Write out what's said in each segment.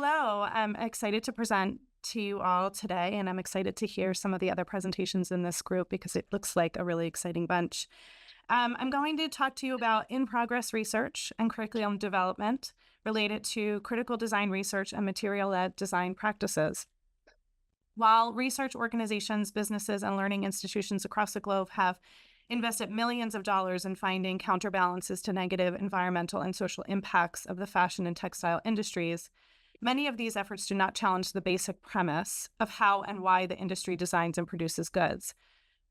Hello. I'm excited to present to you all today, and I'm excited to hear some of the other presentations in this group because it looks like a really exciting bunch. I'm going to talk to you about in-progress research and curriculum development related to critical design research and material-led design practices. While research organizations, businesses, and learning institutions across the globe have invested millions of dollars in finding counterbalances to negative environmental and social impacts of the fashion and textile industries, many of these efforts do not challenge the basic premise of how and why the industry designs and produces goods.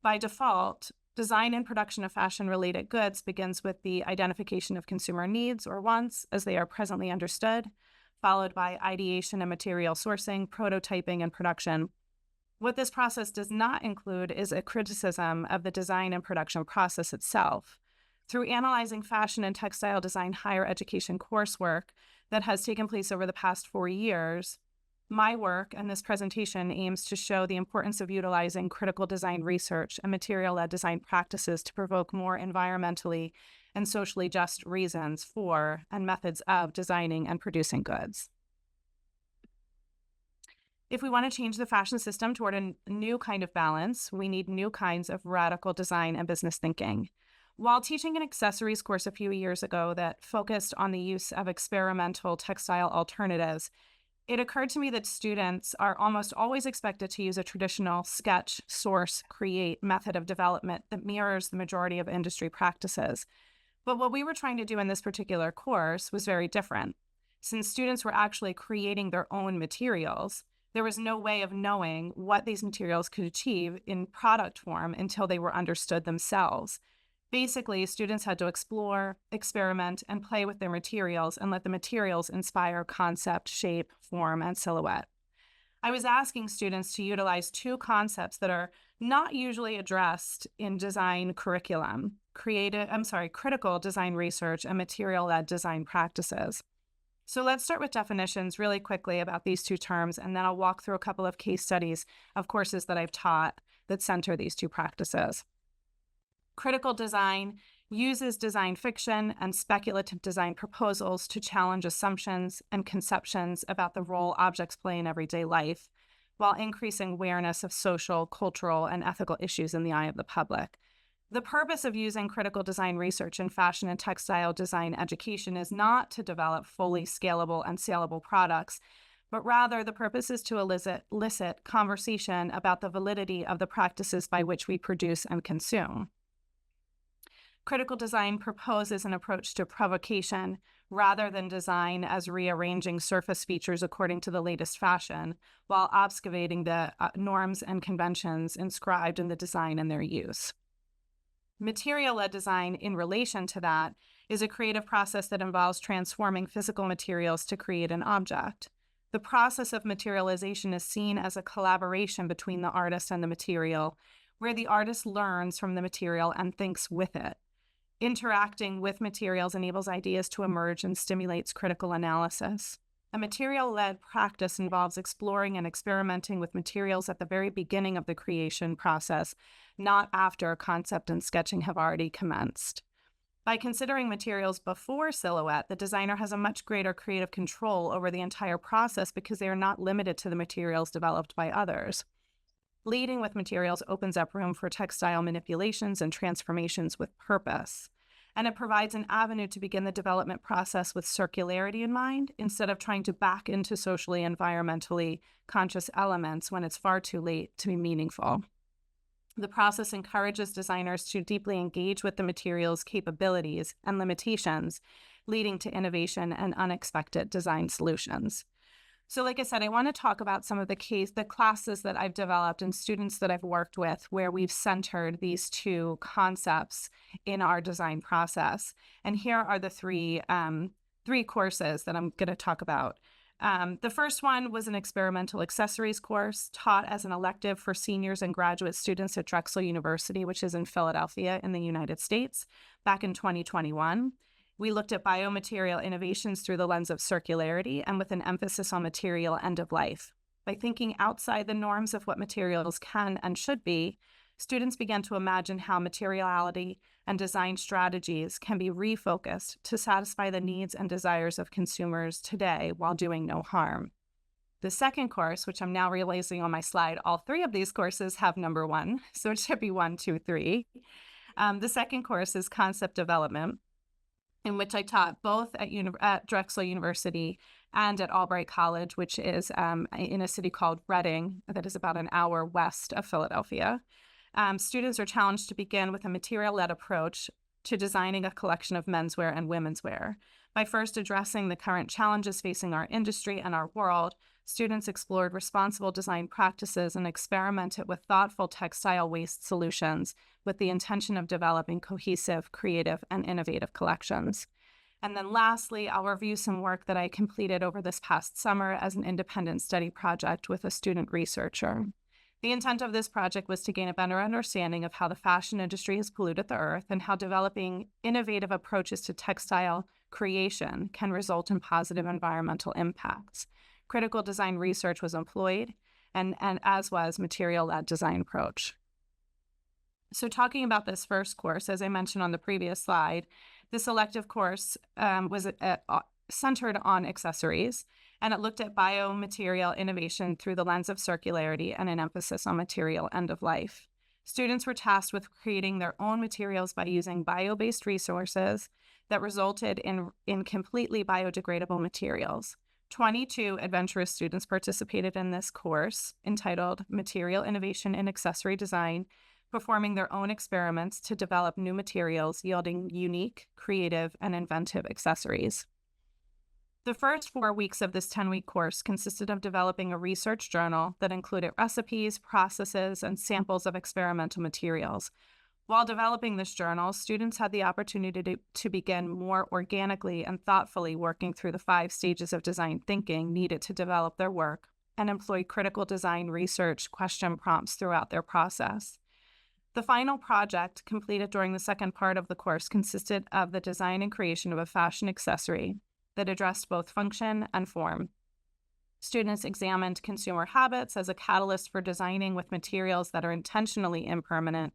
By default, design and production of fashion-related goods begins with the identification of consumer needs or wants as they are presently understood, followed by ideation and material sourcing, prototyping, and production. What this process does not include is a criticism of the design and production process itself. Through analyzing fashion and textile design higher education coursework that has taken place over the past 4 years, my work and this presentation aims to show the importance of utilizing critical design research and material-led design practices to provoke more environmentally and socially just reasons for and methods of designing and producing goods. If we want to change the fashion system toward a new kind of balance, we need new kinds of radical design and business thinking. While teaching an accessories course a few years ago that focused on the use of experimental textile alternatives, it occurred to me that students are almost always expected to use a traditional sketch, source, create method of development that mirrors the majority of industry practices. But what we were trying to do in this particular course was very different. Since students were actually creating their own materials, there was no way of knowing what these materials could achieve in product form until they were understood themselves. Basically, students had to explore, experiment, and play with their materials and let the materials inspire concept, shape, form, and silhouette. I was asking students to utilize two concepts that are not usually addressed in design curriculum, critical design research and material-led design practices. So let's start with definitions really quickly about these two terms, and then I'll walk through a couple of case studies of courses that I've taught that center these two practices. Critical design uses design fiction and speculative design proposals to challenge assumptions and conceptions about the role objects play in everyday life, while increasing awareness of social, cultural, and ethical issues in the eye of the public. The purpose of using critical design research in fashion and textile design education is not to develop fully scalable and saleable products, but rather the purpose is to elicit conversation about the validity of the practices by which we produce and consume. Critical design proposes an approach to provocation rather than design as rearranging surface features according to the latest fashion, while obfuscating the norms and conventions inscribed in the design and their use. Material-led design, in relation to that, is a creative process that involves transforming physical materials to create an object. The process of materialization is seen as a collaboration between the artist and the material, where the artist learns from the material and thinks with it. Interacting with materials enables ideas to emerge and stimulates critical analysis. A material-led practice involves exploring and experimenting with materials at the very beginning of the creation process, not after concept and sketching have already commenced. By considering materials before silhouette, the designer has a much greater creative control over the entire process because they are not limited to the materials developed by others. Leading with materials opens up room for textile manipulations and transformations with purpose. And it provides an avenue to begin the development process with circularity in mind, instead of trying to back into socially and environmentally conscious elements when it's far too late to be meaningful. The process encourages designers to deeply engage with the material's capabilities and limitations, leading to innovation and unexpected design solutions. So like I said, I want to talk about some of the classes that I've developed and students that I've worked with where we've centered these two concepts in our design process. And here are the three courses that I'm going to talk about. The first one was an experimental accessories course taught as an elective for seniors and graduate students at Drexel University, which is in Philadelphia in the United States, back in 2021. We looked at biomaterial innovations through the lens of circularity and with an emphasis on material end of life. By thinking outside the norms of what materials can and should be, students began to imagine how materiality and design strategies can be refocused to satisfy the needs and desires of consumers today while doing no harm. The second course, which I'm now realizing on my slide, all three of these courses have number 1, so it should be 1, 2, 3. The second course is concept development, in which I taught both at Drexel University and at Albright College, which is in a city called Reading, that is about an hour west of Philadelphia. Students are challenged to begin with a material-led approach to designing a collection of menswear and women's wear. By first addressing the current challenges facing our industry and our world, students explored responsible design practices and experimented with thoughtful textile waste solutions with the intention of developing cohesive, creative, and innovative collections. And then lastly, I'll review some work that I completed over this past summer as an independent study project with a student researcher. The intent of this project was to gain a better understanding of how the fashion industry has polluted the earth and how developing innovative approaches to textile creation can result in positive environmental impacts. Critical design research was employed, and as was material-led design approach. So talking about this first course, as I mentioned on the previous slide, this elective course was centered on accessories, and it looked at biomaterial innovation through the lens of circularity and an emphasis on material end of life. Students were tasked with creating their own materials by using bio-based resources that resulted in completely biodegradable materials. 22 adventurous students participated in this course entitled Material Innovation in Accessory Design, performing their own experiments to develop new materials yielding unique, creative, and inventive accessories. The first 4 weeks of this 10-week course consisted of developing a research journal that included recipes, processes, and samples of experimental materials. While developing this journal, students had the opportunity to begin more organically and thoughtfully working through the 5 stages of design thinking needed to develop their work and employ critical design research question prompts throughout their process. The final project, completed during the second part of the course, consisted of the design and creation of a fashion accessory that addressed both function and form. Students examined consumer habits as a catalyst for designing with materials that are intentionally impermanent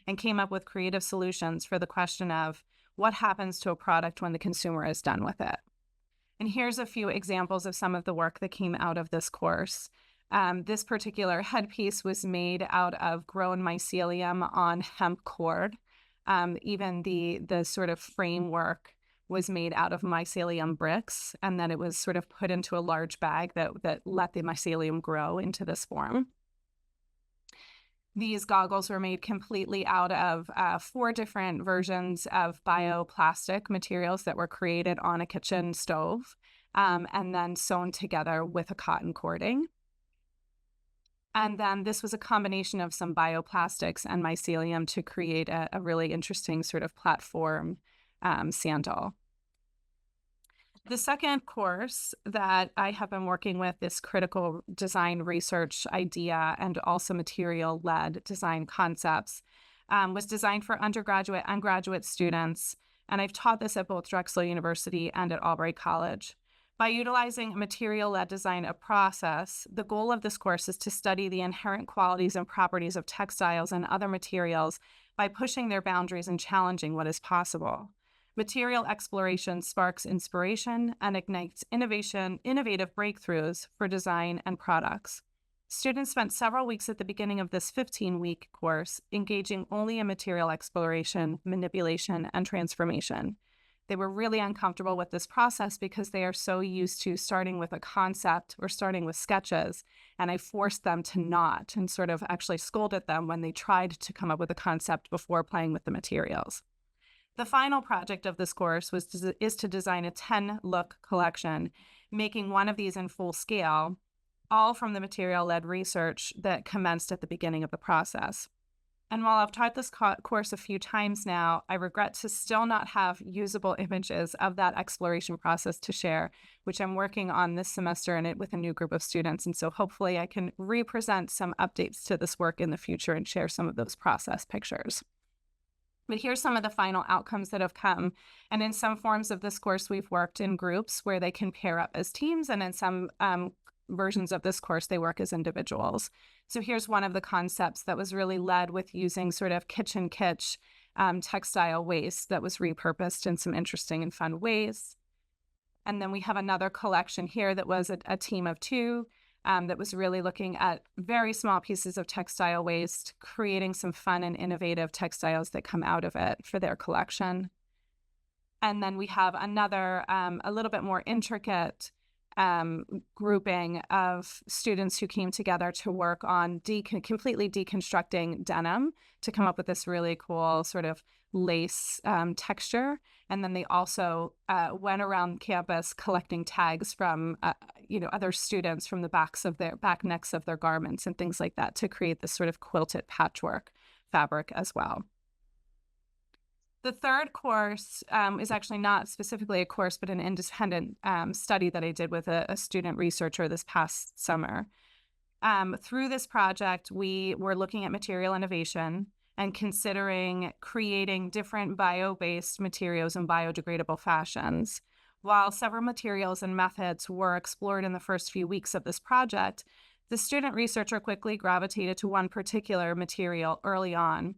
and came up with creative solutions for the question of what happens to a product when the consumer is done with it. And here's a few examples of some of the work that came out of this course. This particular headpiece was made out of grown mycelium on hemp cord. Even the sort of framework was made out of mycelium bricks, and then it was sort of put into a large bag that let the mycelium grow into this form. These goggles were made completely out of 4 different versions of bioplastic materials that were created on a kitchen stove and then sewn together with a cotton cording. And then this was a combination of some bioplastics and mycelium to create a really interesting sort of platform sandal. The second course that I have been working with, this critical design research idea and also material-led design concepts, was designed for undergraduate and graduate students, and I've taught this at both Drexel University and at Albright College. By utilizing a material-led design process, the goal of this course is to study the inherent qualities and properties of textiles and other materials by pushing their boundaries and challenging what is possible. Material exploration sparks inspiration and ignites innovative breakthroughs for design and products. Students spent several weeks at the beginning of this 15-week course engaging only in material exploration, manipulation, and transformation. They were really uncomfortable with this process because they are so used to starting with a concept or starting with sketches, and I forced them to not and sort of actually scolded them when they tried to come up with a concept before playing with the materials. The final project of this course is to design a 10-look collection, making one of these in full scale, all from the material-led research that commenced at the beginning of the process. And while I've taught this course a few times now, I regret to still not have usable images of that exploration process to share, which I'm working on this semester with a new group of students. And so hopefully I can represent some updates to this work in the future and share some of those process pictures. But here's some of the final outcomes that have come. And in some forms of this course, we've worked in groups where they can pair up as teams. And in some versions of this course, they work as individuals. So here's one of the concepts that was really led with using sort of kitchen kitsch textile waste that was repurposed in some interesting and fun ways. And then we have another collection here that was a team of 2. that was really looking at very small pieces of textile waste, creating some fun and innovative textiles that come out of it for their collection. And then we have another, a little bit more intricate grouping of students who came together to work on completely deconstructing denim to come up with this really cool sort of lace texture. And then they also went around campus collecting tags from other students from the back necks of their garments and things like that to create this sort of quilted patchwork fabric as well. The third course is actually not specifically a course, but an independent study that I did with a student researcher this past summer. Through this project, we were looking at material innovation and considering creating different bio-based materials and biodegradable fashions. While several materials and methods were explored in the first few weeks of this project, the student researcher quickly gravitated to one particular material early on,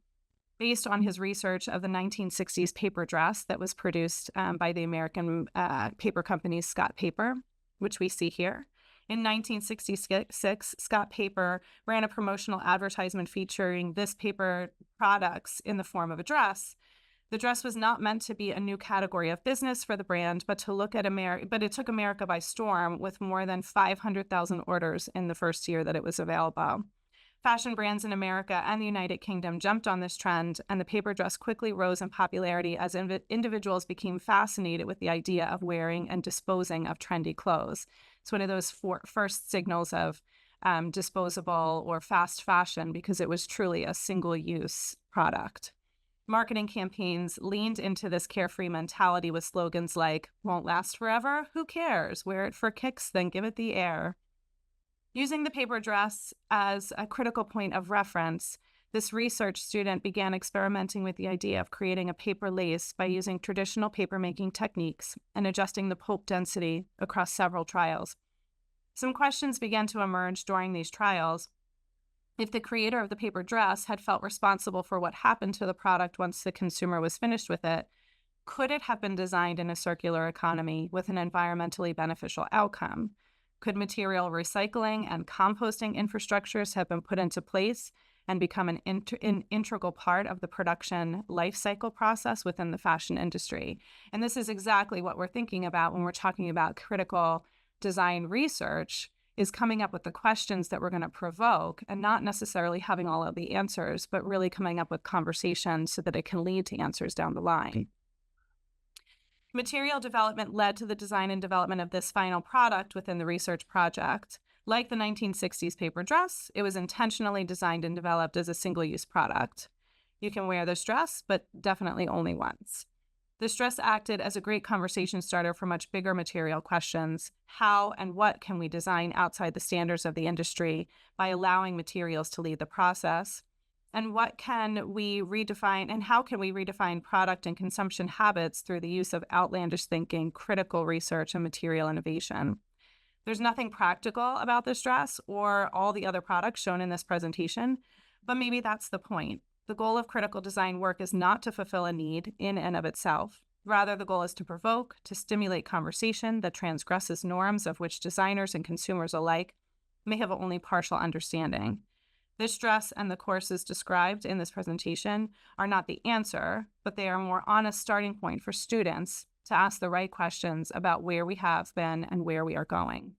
based on his research of the 1960s paper dress that was produced by the American paper company Scott Paper, which we see here. In 1966, Scott Paper ran a promotional advertisement featuring this paper products in the form of a dress. The dress was not meant to be a new category of business for the brand, but it took America by storm with more than 500,000 orders in the first year that it was available. Fashion brands in America and the United Kingdom jumped on this trend, and the paper dress quickly rose in popularity as individuals became fascinated with the idea of wearing and disposing of trendy clothes. It's one of those first signals of disposable or fast fashion because it was truly a single-use product. Marketing campaigns leaned into this carefree mentality with slogans like, "Won't last forever? Who cares? Wear it for kicks, then give it the air." Using the paper dress as a critical point of reference, this research student began experimenting with the idea of creating a paper lace by using traditional papermaking techniques and adjusting the pulp density across several trials. Some questions began to emerge during these trials. If the creator of the paper dress had felt responsible for what happened to the product once the consumer was finished with it, could it have been designed in a circular economy with an environmentally beneficial outcome? Could material recycling and composting infrastructures have been put into place and become an integral part of the production life cycle process within the fashion industry? And this is exactly what we're thinking about when we're talking about critical design research, is coming up with the questions that we're going to provoke and not necessarily having all of the answers, but really coming up with conversations so that it can lead to answers down the line. Material development led to the design and development of this final product within the research project. Like the 1960s paper dress, it was intentionally designed and developed as a single-use product. You can wear this dress, but definitely only once. This dress acted as a great conversation starter for much bigger material questions. How and what can we design outside the standards of the industry by allowing materials to lead the process? And what can we redefine, and how can we redefine product and consumption habits through the use of outlandish thinking, critical research, and material innovation? There's nothing practical about this dress or all the other products shown in this presentation, but maybe that's the point. The goal of critical design work is not to fulfill a need in and of itself. Rather, the goal is to provoke, to stimulate conversation that transgresses norms of which designers and consumers alike may have only partial understanding. This dress and the courses described in this presentation are not the answer, but they are a more honest starting point for students to ask the right questions about where we have been and where we are going.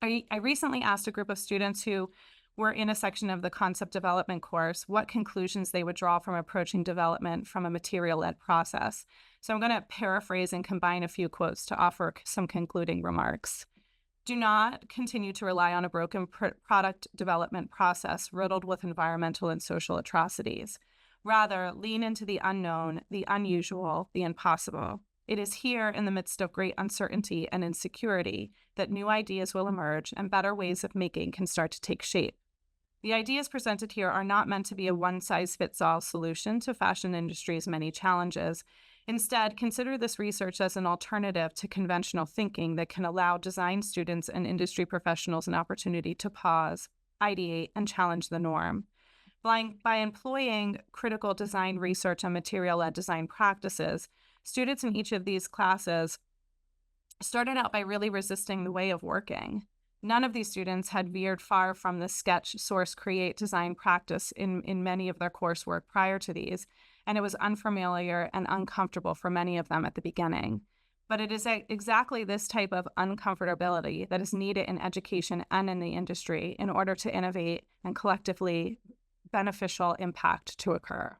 I recently asked a group of students who were in a section of the concept development course what conclusions they would draw from approaching development from a material-led process. So I'm going to paraphrase and combine a few quotes to offer some concluding remarks. Do not continue to rely on a broken product development process riddled with environmental and social atrocities. Rather, lean into the unknown, the unusual, the impossible. It is here in the midst of great uncertainty and insecurity that new ideas will emerge and better ways of making can start to take shape. The ideas presented here are not meant to be a one-size-fits-all solution to fashion industry's many challenges. Instead, consider this research as an alternative to conventional thinking that can allow design students and industry professionals an opportunity to pause, ideate, and challenge the norm. By employing critical design research and material-led design practices, students in each of these classes started out by really resisting the way of working. None of these students had veered far from the sketch, source, create, design practice in many of their coursework prior to these, and it was unfamiliar and uncomfortable for many of them at the beginning. But it is exactly this type of uncomfortability that is needed in education and in the industry in order to innovate and collectively beneficial impact to occur.